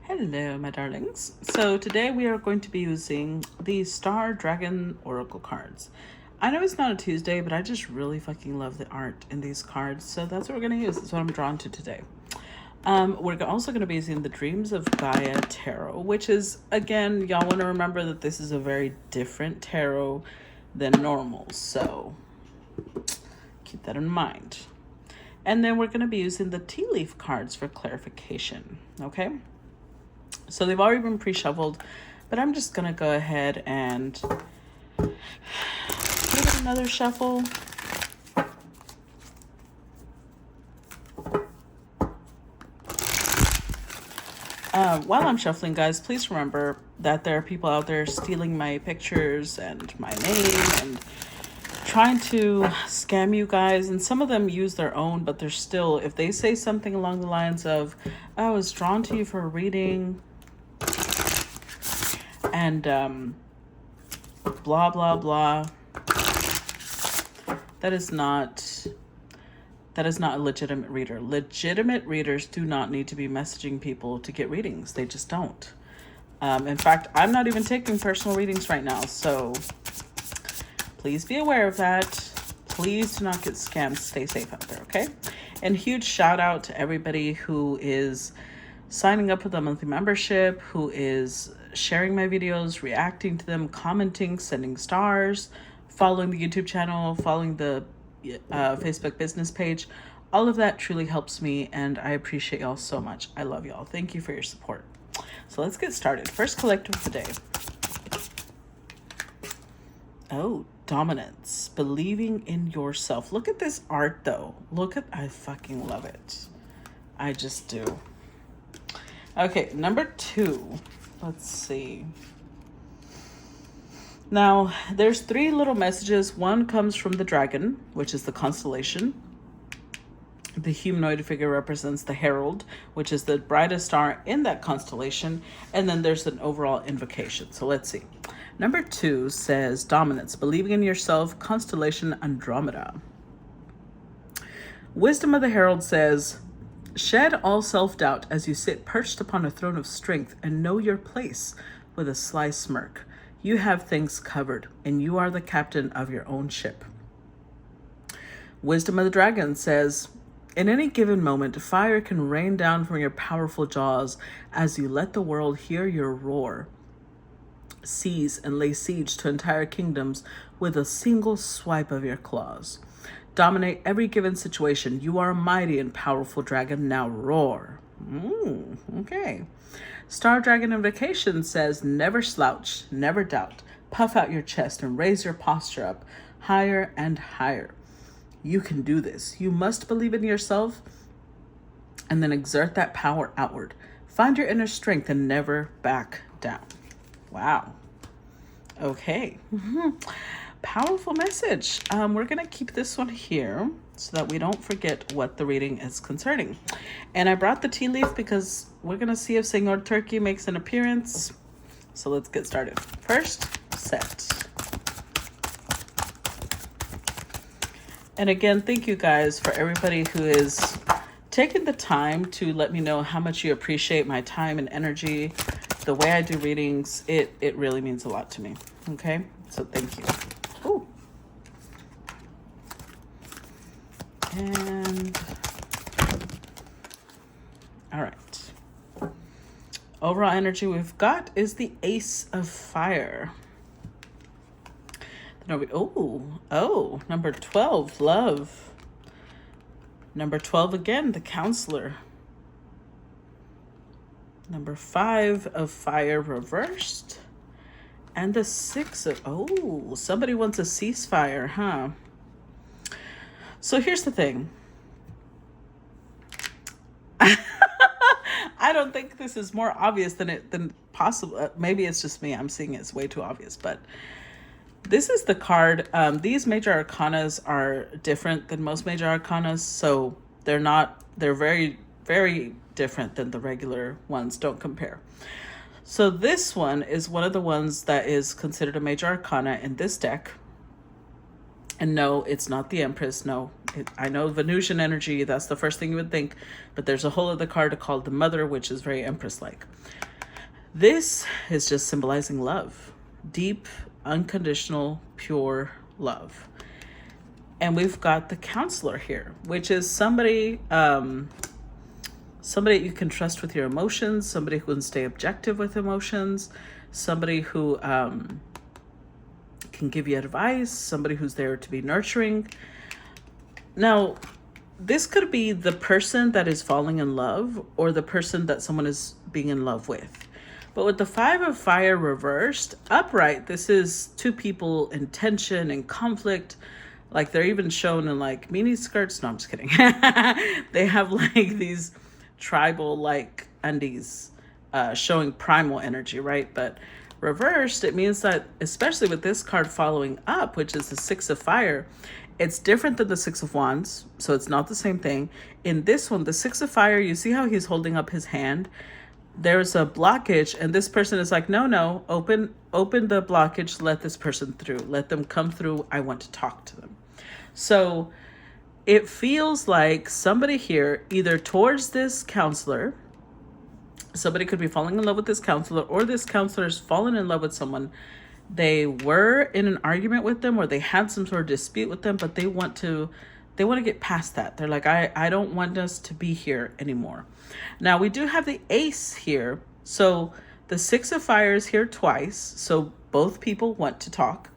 Hello, my darlings. So today we are going to be using the Star Dragon Oracle cards. I know it's not a Tuesday, but I just really fucking love the art in these cards. So that's what we're going to use. That's what I'm drawn to today. We're also going to be using the Dreams of Gaia Tarot, which is, again, y'all want to remember that this is a very different tarot than normal. So keep that in mind. And then we're going to be using the tea leaf cards for clarification. Okay. So they've already been pre-shuffled, but I'm just gonna go ahead and give it another shuffle. While I'm shuffling, guys, please remember that there are people out there stealing my pictures and my name and trying to scam you guys. And some of them use their own, but they're still, if they say something along the lines of, I was drawn to you for a reading, and blah blah blah, that is not a legitimate reader. Legitimate readers do not need to be messaging people to get readings. They just don't. In fact, I'm not even taking personal readings right now, so please be aware of that. Please do not get scammed. Stay safe out there, okay? And huge shout out to everybody who is signing up for the monthly membership, who is sharing my videos, reacting to them, commenting, sending stars, following the YouTube channel, following the Facebook business page. All of that truly helps me, and I appreciate y'all so much. I love y'all. Thank you for your support. So let's get started. First collective of the day. Oh, dominance. Believing in yourself. Look at this art, though. I fucking love it. I just do. Okay, number 2. Let's see. Now, there's 3 little messages. One comes from the dragon, which is the constellation. The humanoid figure represents the herald, which is the brightest star in that constellation. And then there's an overall invocation. So let's see. Number 2 says dominance, believing in yourself, constellation Andromeda. Wisdom of the herald says, shed all self-doubt as you sit perched upon a throne of strength and know your place with a sly smirk. You have things covered, and you are the captain of your own ship. Wisdom of the dragon says, in any given moment, fire can rain down from your powerful jaws as you let the world hear your roar. Seize and lay siege to entire kingdoms with a single swipe of your claws. Dominate every given situation. You are a mighty and powerful dragon. Now roar. Okay. Star Dragon Invocation says, never slouch, never doubt. Puff out your chest and raise your posture up higher and higher. You can do this. You must believe in yourself and then exert that power outward. Find your inner strength and never back down. Wow. Okay. Powerful message. We're going to keep this one here so that we don't forget what the reading is concerning. And I brought the tea leaf because we're going to see if Senor Turkey makes an appearance. So let's get started. First set. And again, thank you guys for everybody who is taking the time to let me know how much you appreciate my time and energy. The way I do readings, it really means a lot to me. Okay? So thank you. Ooh. And all right. Overall energy we've got is the Ace of Fire. Number 12, love. Number 12 again, the Counselor. Number 5 of Fire reversed. And the 6 of, somebody wants a ceasefire, huh? So here's the thing. I don't think this is more obvious than possible. Maybe it's just me. I'm seeing it's way too obvious, but this is the card. These major arcanas are different than most major arcanas, so they're very, very different than the regular ones. Don't compare. So this one is one of the ones that is considered a major arcana in this deck. And no, it's not the Empress. No, I know Venusian energy, that's the first thing you would think, but there's a whole other card called the Mother, which is very Empress-like. This is just symbolizing love, deep, unconditional, pure love. And we've got the Counselor here, which is somebody you can trust with your emotions, somebody who can stay objective with emotions, somebody who can give you advice, somebody who's there to be nurturing. Now, this could be the person that is falling in love or the person that someone is being in love with. But with the Five of Fire reversed, upright, this is two people in tension and conflict. Like they're even shown in like mini skirts. No, I'm just kidding. They have like these tribal like undies showing primal energy, right? But reversed, it means that, especially with this card following up, which is the Six of Fire, it's different than the Six of Wands, so it's not the same thing. In this one, the Six of Fire, you see how he's holding up his hand? There's a blockage, and this person is like, no, open the blockage, let this person through. Let them come through. I want to talk to them. So it feels like somebody here, either towards this Counselor, somebody could be falling in love with this Counselor, or this Counselor's fallen in love with someone. They were in an argument with them, or they had some sort of dispute with them, but they want to get past that. They're like, I don't want us to be here anymore. Now we do have the Ace here. So the Six of Fire is here twice. So both people want to talk.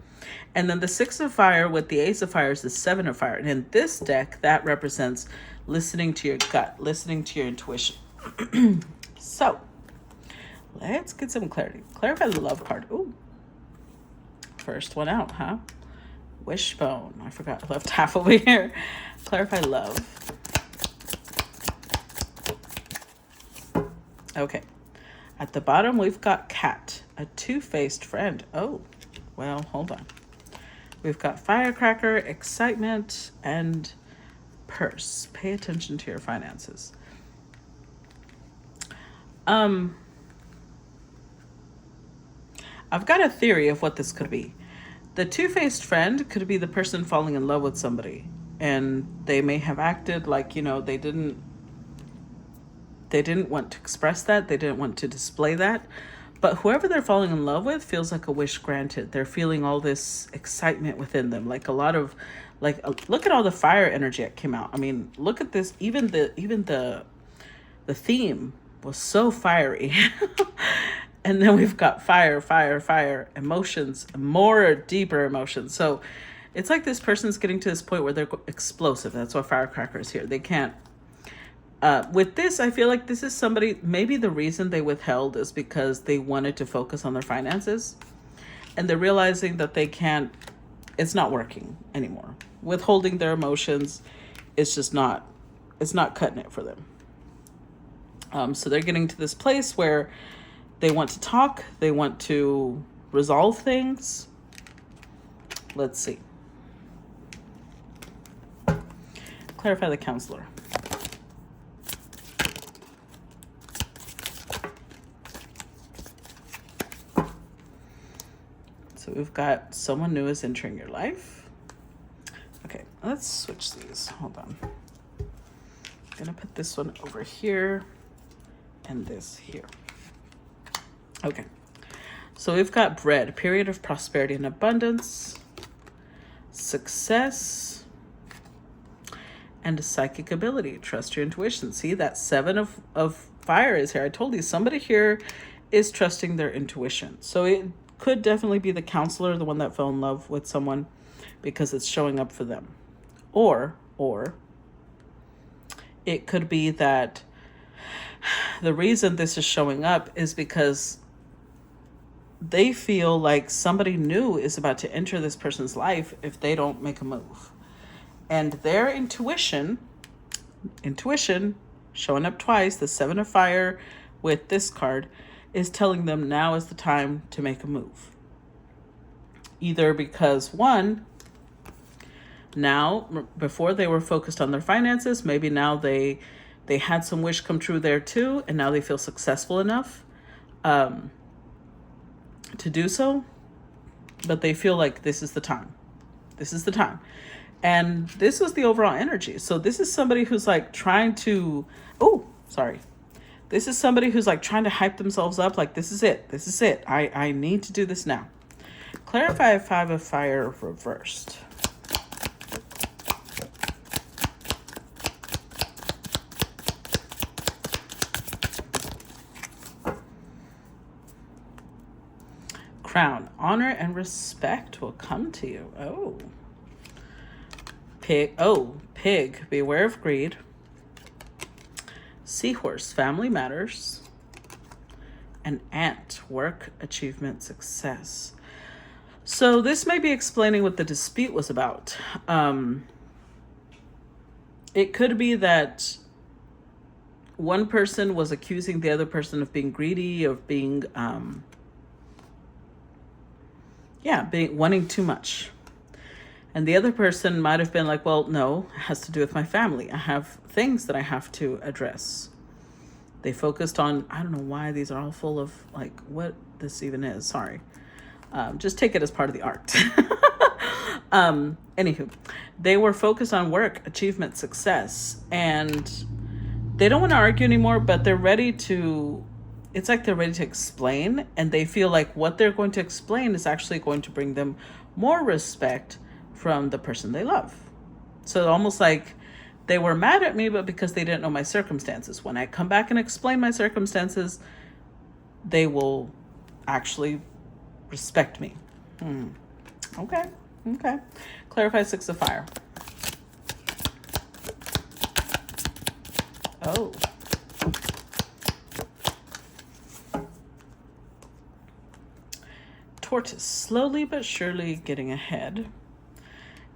And then the Six of Fire with the Ace of Fire is the Seven of Fire. And in this deck, that represents listening to your gut, listening to your intuition. So let's get some clarity. Clarify the love card. Ooh. First one out, huh? Wishbone. I forgot. I left half over here. Clarify love. Okay. At the bottom, we've got Cat, a two-faced friend. Oh, well, hold on. We've got Firecracker, excitement, and purse. Pay attention to your finances. I've got a theory of what this could be. The two-faced friend could be the person falling in love with somebody, and they may have acted like, they didn't want to express that. They didn't want to display that. But whoever they're falling in love with feels like a wish granted. They're feeling all this excitement within them. Like a lot of, look at all the fire energy that came out. I mean, look at this. Even the theme was so fiery. And then we've got fire, emotions, more deeper emotions. So it's like this person's getting to this point where they're explosive. That's why Firecracker is here. They can't. With this, I feel like this is somebody, maybe the reason they withheld is because they wanted to focus on their finances. And they're realizing that they can't, it's not working anymore. Withholding their emotions, it's just not, it's not cutting it for them. So they're getting to this place where they want to talk. They want to resolve things. Let's see. Clarify the Counselor. So we've got someone new is entering your life. Okay, let's switch these. Hold on. I'm gonna put this one over here and this here. Okay, so we've got bread, a period of prosperity and abundance, success, and a psychic ability. Trust your intuition. See, that Seven of Fire is here. I told you, somebody here is trusting their intuition. So it could definitely be the Counselor, the one that fell in love with someone, because it's showing up for them. Or it could be that the reason this is showing up is because they feel like somebody new is about to enter this person's life if they don't make a move. And their intuition showing up twice, the Seven of Fire with this card, is telling them now is the time to make a move. Either because one, now, before they were focused on their finances, maybe now they had some wish come true there too, and now they feel successful enough to do so, but they feel like this is the time. This is the time. And this was the overall energy. So this is somebody who's like trying to, oh, sorry. This is somebody who's like trying to hype themselves up. Like, this is it. This is it. I need to do this now. Clarify 5 of fire reversed. Crown, honor and respect will come to you. Oh. Pig, beware of greed. Seahorse, family matters. And ant, work, achievement, success. So this may be explaining what the dispute was about. It could be that one person was accusing the other person of being greedy, of being, wanting too much. And the other person might have been like, well, no, it has to do with my family. I have things that I have to address. They focused on, I don't know why these are all full of like what this even is. Sorry. Just take it as part of the art. Anywho, they were focused on work, achievement, success, and they don't want to argue anymore, but they're ready to, it's like they're ready to explain, and they feel like what they're going to explain is actually going to bring them more respect from the person they love. So almost like they were mad at me, but because they didn't know my circumstances. When I come back and explain my circumstances, they will actually respect me. Okay. Clarify 6 of fire. Oh. Tortoise, slowly but surely getting ahead.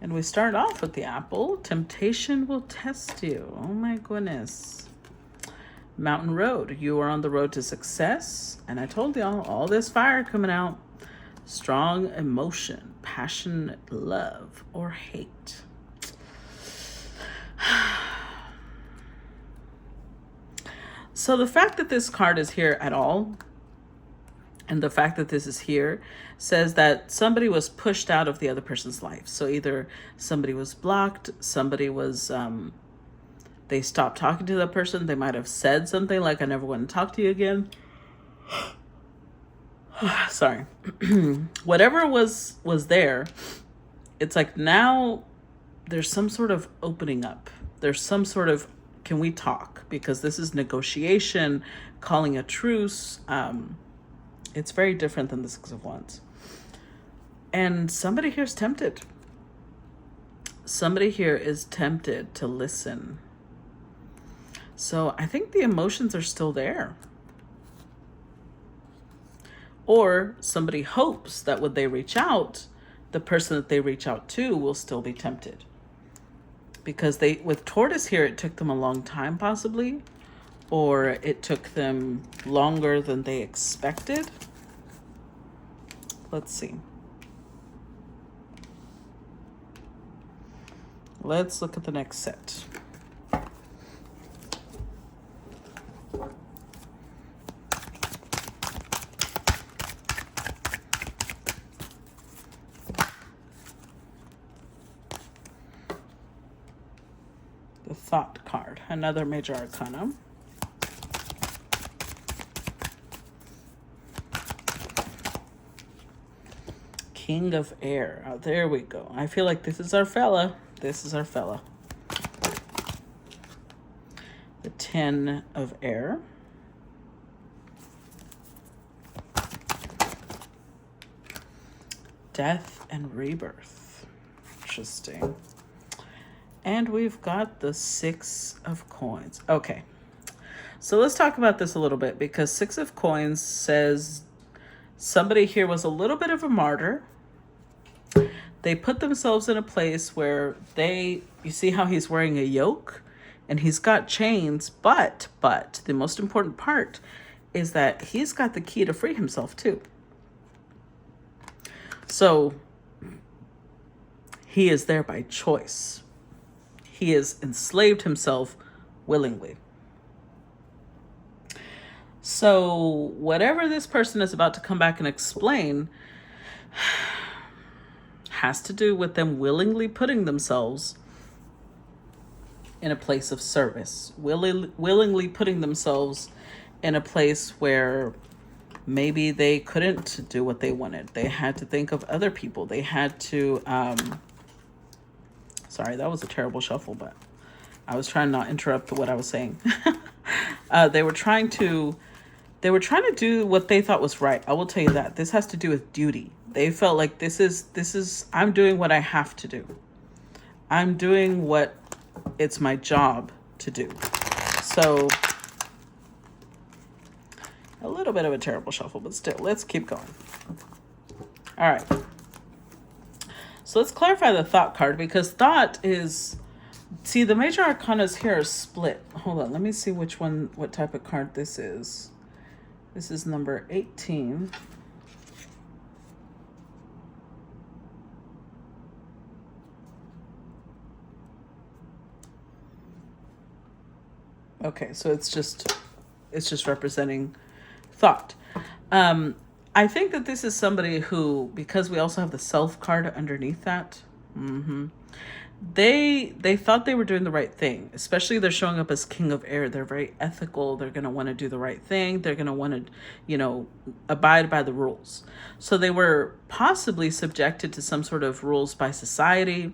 And we start off with the apple. Temptation will test you. Oh my goodness. Mountain road. You are on the road to success. And I told y'all, all this fire coming out. Strong emotion, passion, love, or hate. So the fact that this card is here at all, and the fact that this is here, says that somebody was pushed out of the other person's life. So either somebody was blocked, somebody was, they stopped talking to the person. They might have said something like, I never want to talk to you again. Sorry. Whatever was there, it's like now there's some sort of opening up. There's some sort of, can we talk? Because this is negotiation, calling a truce. It's very different than the 6 of Wands. And somebody here is tempted. Somebody here is tempted to listen. So I think the emotions are still there. Or somebody hopes that when they reach out, the person that they reach out to will still be tempted. Because with tortoise here, it took them a long time possibly, or it took them longer than they expected. Let's see. Let's look at the next set. The Thought card, another major arcana. King of Air. Oh, there we go. I feel like this is our fella. This is our fella. The 10 of Air. Death and rebirth. Interesting. And we've got the 6 of Coins. Okay. So let's talk about this a little bit, because 6 of Coins says somebody here was a little bit of a martyr. They put themselves in a place where you see how he's wearing a yoke and he's got chains, but the most important part is that he's got the key to free himself too. So he is there by choice. He has enslaved himself willingly. So whatever this person is about to come back and explain has to do with them willingly putting themselves in a place of service, willingly putting themselves in a place where maybe they couldn't do what they wanted. They had to think of other people. They had to, sorry, that was a terrible shuffle, but I was trying not to interrupt what I was saying. They were trying to do what they thought was right. I will tell you that. This has to do with duty. They felt like this is, I'm doing what I have to do. I'm doing what it's my job to do. So a little bit of a terrible shuffle, but still, let's keep going. All right. So let's clarify the thought card, because thought is, see, the major arcanas here are split. Hold on, let me see which one, what type of card this is. This is number 18. Okay, so it's just representing thought. I think that this is somebody who, because we also have the self card underneath that, they thought they were doing the right thing. Especially they're showing up as King of Air. They're very ethical. They're going to want to do the right thing. They're going to want to, abide by the rules. So they were possibly subjected to some sort of rules by society.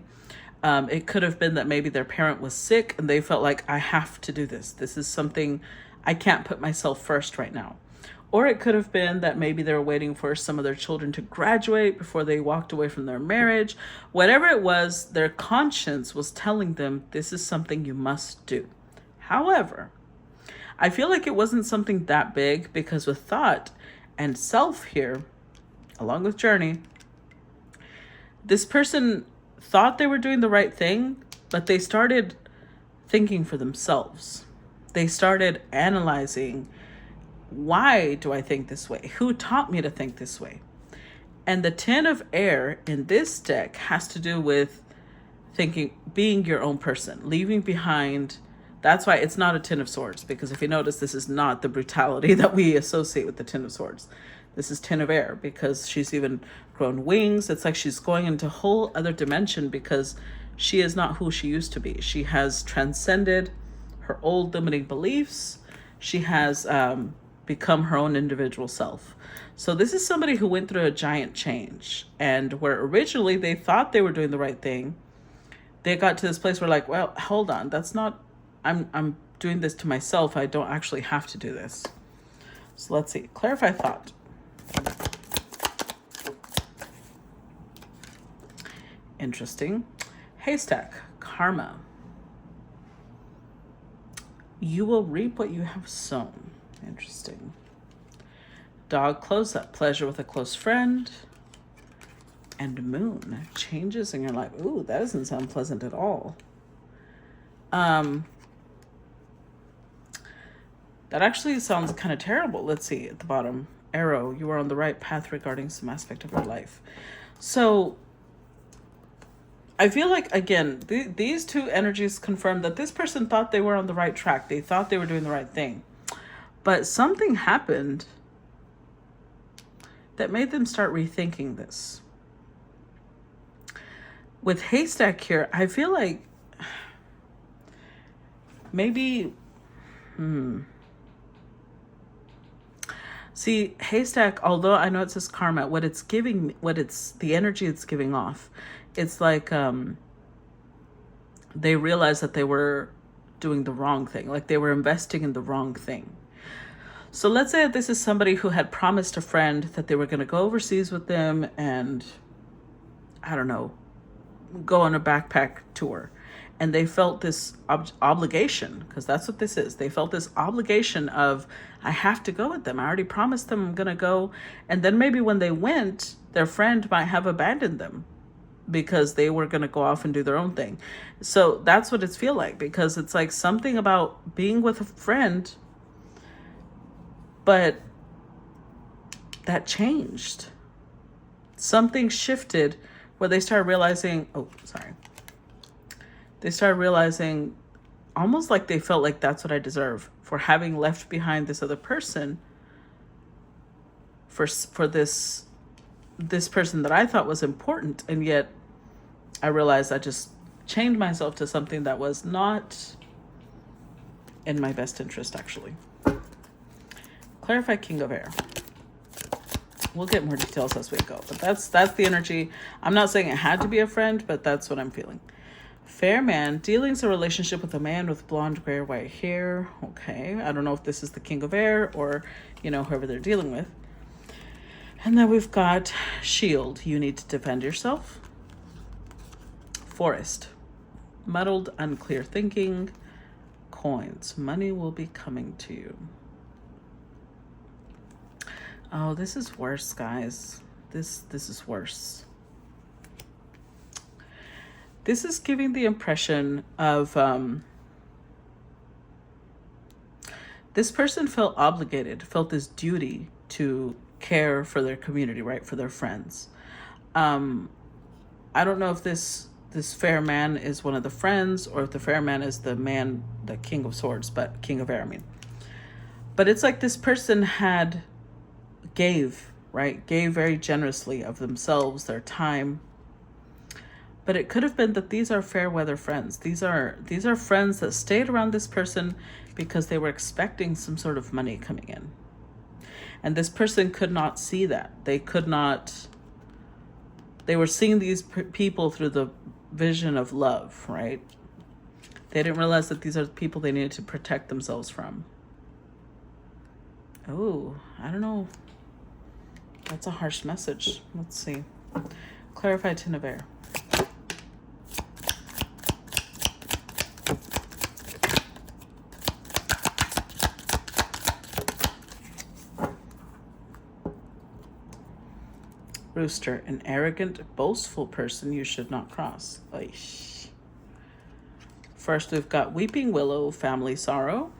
It could have been that maybe their parent was sick and they felt like, I have to do this. This is something, I can't put myself first right now. Or it could have been that maybe they were waiting for some of their children to graduate before they walked away from their marriage. Whatever it was, their conscience was telling them this is something you must do. However, I feel like it wasn't something that big, because with thought and self here, along with journey, this person thought they were doing the right thing, but they started thinking for themselves. They started analyzing, why do I think this way? Who taught me to think this way? And the 10 of air in this deck has to do with thinking, being your own person, leaving behind. That's why it's not a 10 of swords, because if you notice, this is not the brutality that we associate with the 10 of swords. This is 10 of air, because she's even grown wings. It's like she's going into a whole other dimension, because she is not who she used to be. She has transcended her old limiting beliefs. She has become her own individual self. So this is somebody who went through a giant change, and where originally they thought they were doing the right thing, they got to this place where, like, well, hold on, that's not, I'm doing this to myself. I don't actually have to do this. So let's see. Clarify thought. Interesting. Haystack, karma. You will reap what you have sown. Interesting. Dog close up, pleasure with a close friend. And moon, changes in your life. Ooh, that doesn't sound pleasant at all. That actually sounds kind of terrible. Let's see at the bottom. Arrow, you are on the right path regarding some aspect of your life. So I feel like, again, these two energies confirm that this person thought they were on the right track. They thought they were doing the right thing. But something happened that made them start rethinking this. With Haystack here, I feel like maybe, See, Haystack, although I know it says karma, what it's giving, the energy it's giving off, it's like they realized that they were doing the wrong thing, like they were investing in the wrong thing. So let's say that this is somebody who had promised a friend that they were going to go overseas with them and, I don't know, go on a backpack tour. And they felt this obligation, because that's what this is. They felt this obligation of, I have to go with them. I already promised them I'm going to go. And then maybe when they went, their friend might have abandoned them because they were going to go off and do their own thing. So that's what it's feel like, because it's like something about being with a friend, but that changed. Something shifted where they started realizing, they started realizing almost like they felt like that's what I deserve for having left behind this other person, for this person that I thought was important, and yet I realized I just chained myself to something that was not in my best interest, actually. Clarify King of Air. We'll get more details as we go, but that's the energy. I'm not saying it had to be a friend, but that's what I'm feeling. Fair man, dealings a relationship with a man with blonde, gray, or white hair. Okay, I don't know if this is the King of Air or, whoever they're dealing with. And then we've got Shield. You need to defend yourself. Forest. Muddled, unclear thinking. Coins. Money will be coming to you. Oh, this is worse, guys. This is worse. This is giving the impression of this person felt obligated, felt this duty to care for their community, right? For their friends. I don't know if this fair man is one of the friends or if the fair man is the man, the King of Swords, but King of Air, I mean. But it's like this person gave very generously of themselves, their time. But it could have been that these are fair weather friends. These are friends that stayed around this person because they were expecting some sort of money coming in. And this person could not see that. They were seeing these people through the vision of love, right? They didn't realize that these are the people they needed to protect themselves from. Oh, I don't know. That's a harsh message. Let's see. Clarify Ten of Air. Rooster, an arrogant, boastful person you should not cross. Oish. First, we've got Weeping Willow, family sorrow.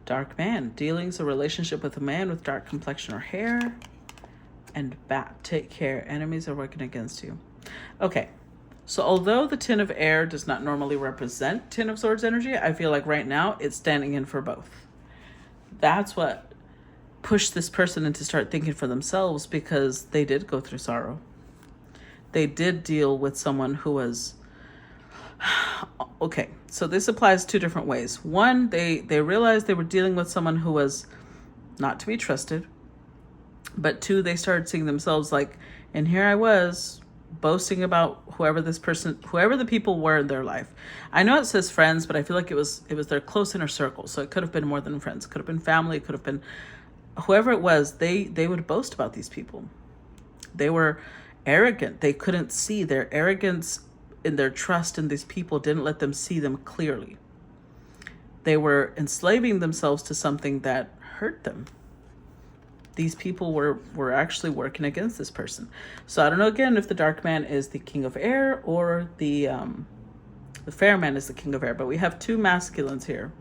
Dark man, dealings a relationship with a man with dark complexion or hair. And Bat, take care, enemies are working against you. Okay, so although the Ten of Air does not normally represent Ten of Swords energy, I feel like right now it's standing in for both. That's what pushed this person into start thinking for themselves, because they did go through sorrow. They did deal with someone who was... Okay, so this applies two different ways. One, they realized they were dealing with someone who was not to be trusted. But two, they started seeing themselves like, and here I was boasting about whoever the people were in their life. I know it says friends, but I feel like it was their close inner circle. So it could have been more than friends. It could have been family. It could have been whoever it was. They would boast about these people. They were arrogant. They couldn't see their arrogance in their trust in these people didn't let them see them clearly. They were enslaving themselves to something that hurt them. These people were actually working against this person. So I don't know, again, if the dark man is the King of Air or the fair man is the King of Air, but we have two masculines here.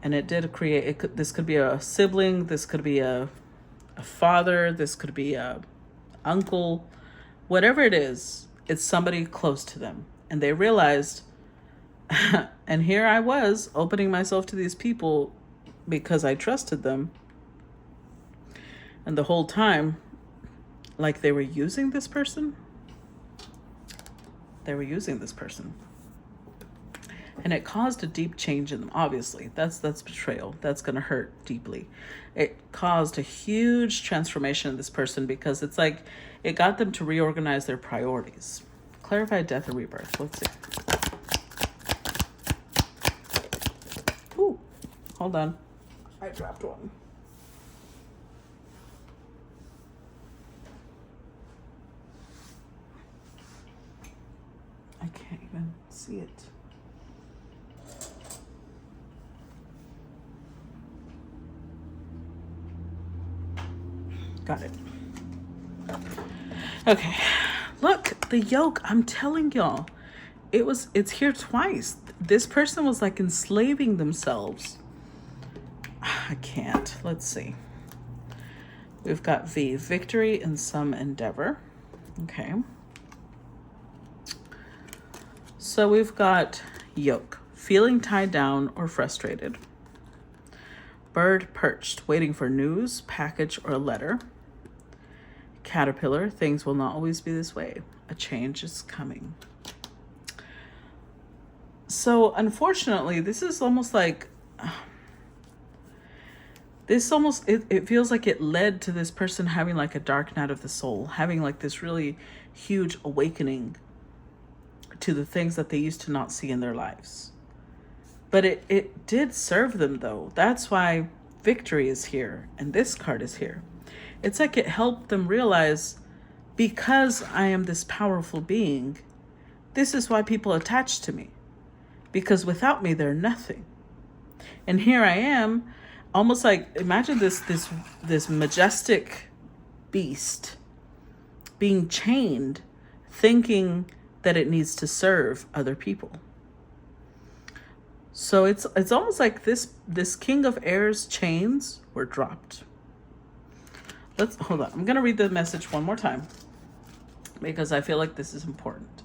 And it did create, this could be a sibling, this could be a father, this could be a uncle, whatever it is, it's somebody close to them. And they realized, and here I was opening myself to these people because I trusted them. And the whole time, like they were using this person. They were using this person. And it caused a deep change in them, obviously. That's betrayal. That's going to hurt deeply. It caused a huge transformation in this person because it's like it got them to reorganize their priorities. Clarify death or rebirth. Let's see. Ooh, hold on. I dropped one. I can't even see it. Got it. Okay. Look, the yoke. I'm telling y'all. It's here twice. This person was like enslaving themselves. I can't. Let's see. We've got V, victory in some endeavor. Okay. So we've got yoke, feeling tied down or frustrated. Bird perched, waiting for news, package, or letter. Caterpillar, things will not always be this way. A change is coming. So unfortunately, this is almost like, it feels like it led to this person having like a dark night of the soul, having like this really huge awakening to the things that they used to not see in their lives. But it did serve them though. That's why victory is here and this card is here. It's like it helped them realize, because I am this powerful being, this is why people attach to me. Because without me, they're nothing. And here I am, almost like, imagine this majestic beast being chained, thinking that it needs to serve other people. So it's almost like this King of Air's chains were dropped. Let's hold on. I'm gonna read the message one more time because I feel like this is important.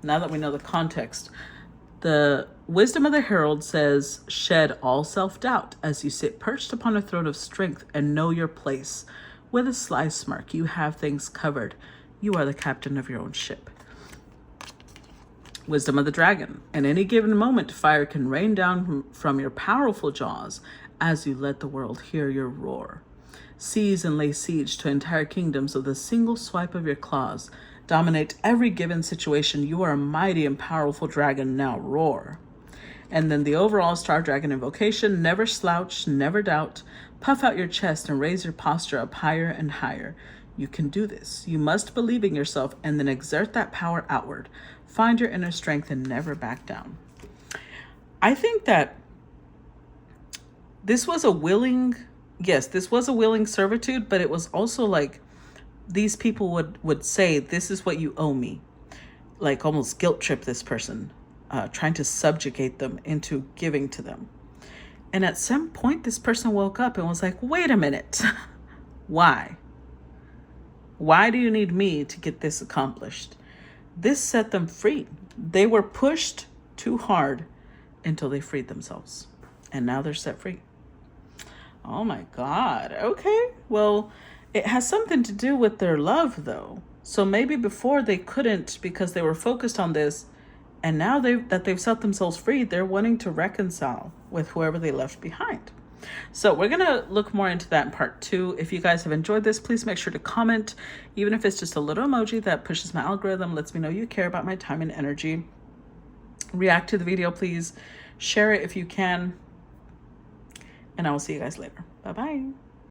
Now that we know the context, the wisdom of the herald says, "Shed all self-doubt as you sit perched upon a throne of strength and know your place. With a sly smirk, you have things covered. You are the captain of your own ship." Wisdom of the dragon. In any given moment, fire can rain down from your powerful jaws as you let the world hear your roar. Seize and lay siege to entire kingdoms with a single swipe of your claws. Dominate every given situation. You are a mighty and powerful dragon. Now roar. And then the overall star dragon invocation. Never slouch, never doubt. Puff out your chest and raise your posture up higher and higher. You can do this. You must believe in yourself and then exert that power outward. Find your inner strength and never back down. I think that this was a willing, yes, this was a willing servitude, but it was also like these people would say, this is what you owe me. Like almost guilt trip this person, trying to subjugate them into giving to them. And at some point, this person woke up and was like, wait a minute. Why? Why do you need me to get this accomplished? This set them free. They were pushed too hard until they freed themselves. And now they're set free. Oh my God. Okay. Well, it has something to do with their love though. So maybe before they couldn't because they were focused on this. And now that they've set themselves free, they're wanting to reconcile with whoever they left behind. So we're going to look more into that in part 2. If you guys have enjoyed this, please make sure to comment, even if it's just a little emoji that pushes my algorithm, lets me know you care about my time and energy. React to the video, please. Share it if you can. And I will see you guys later. Bye-bye.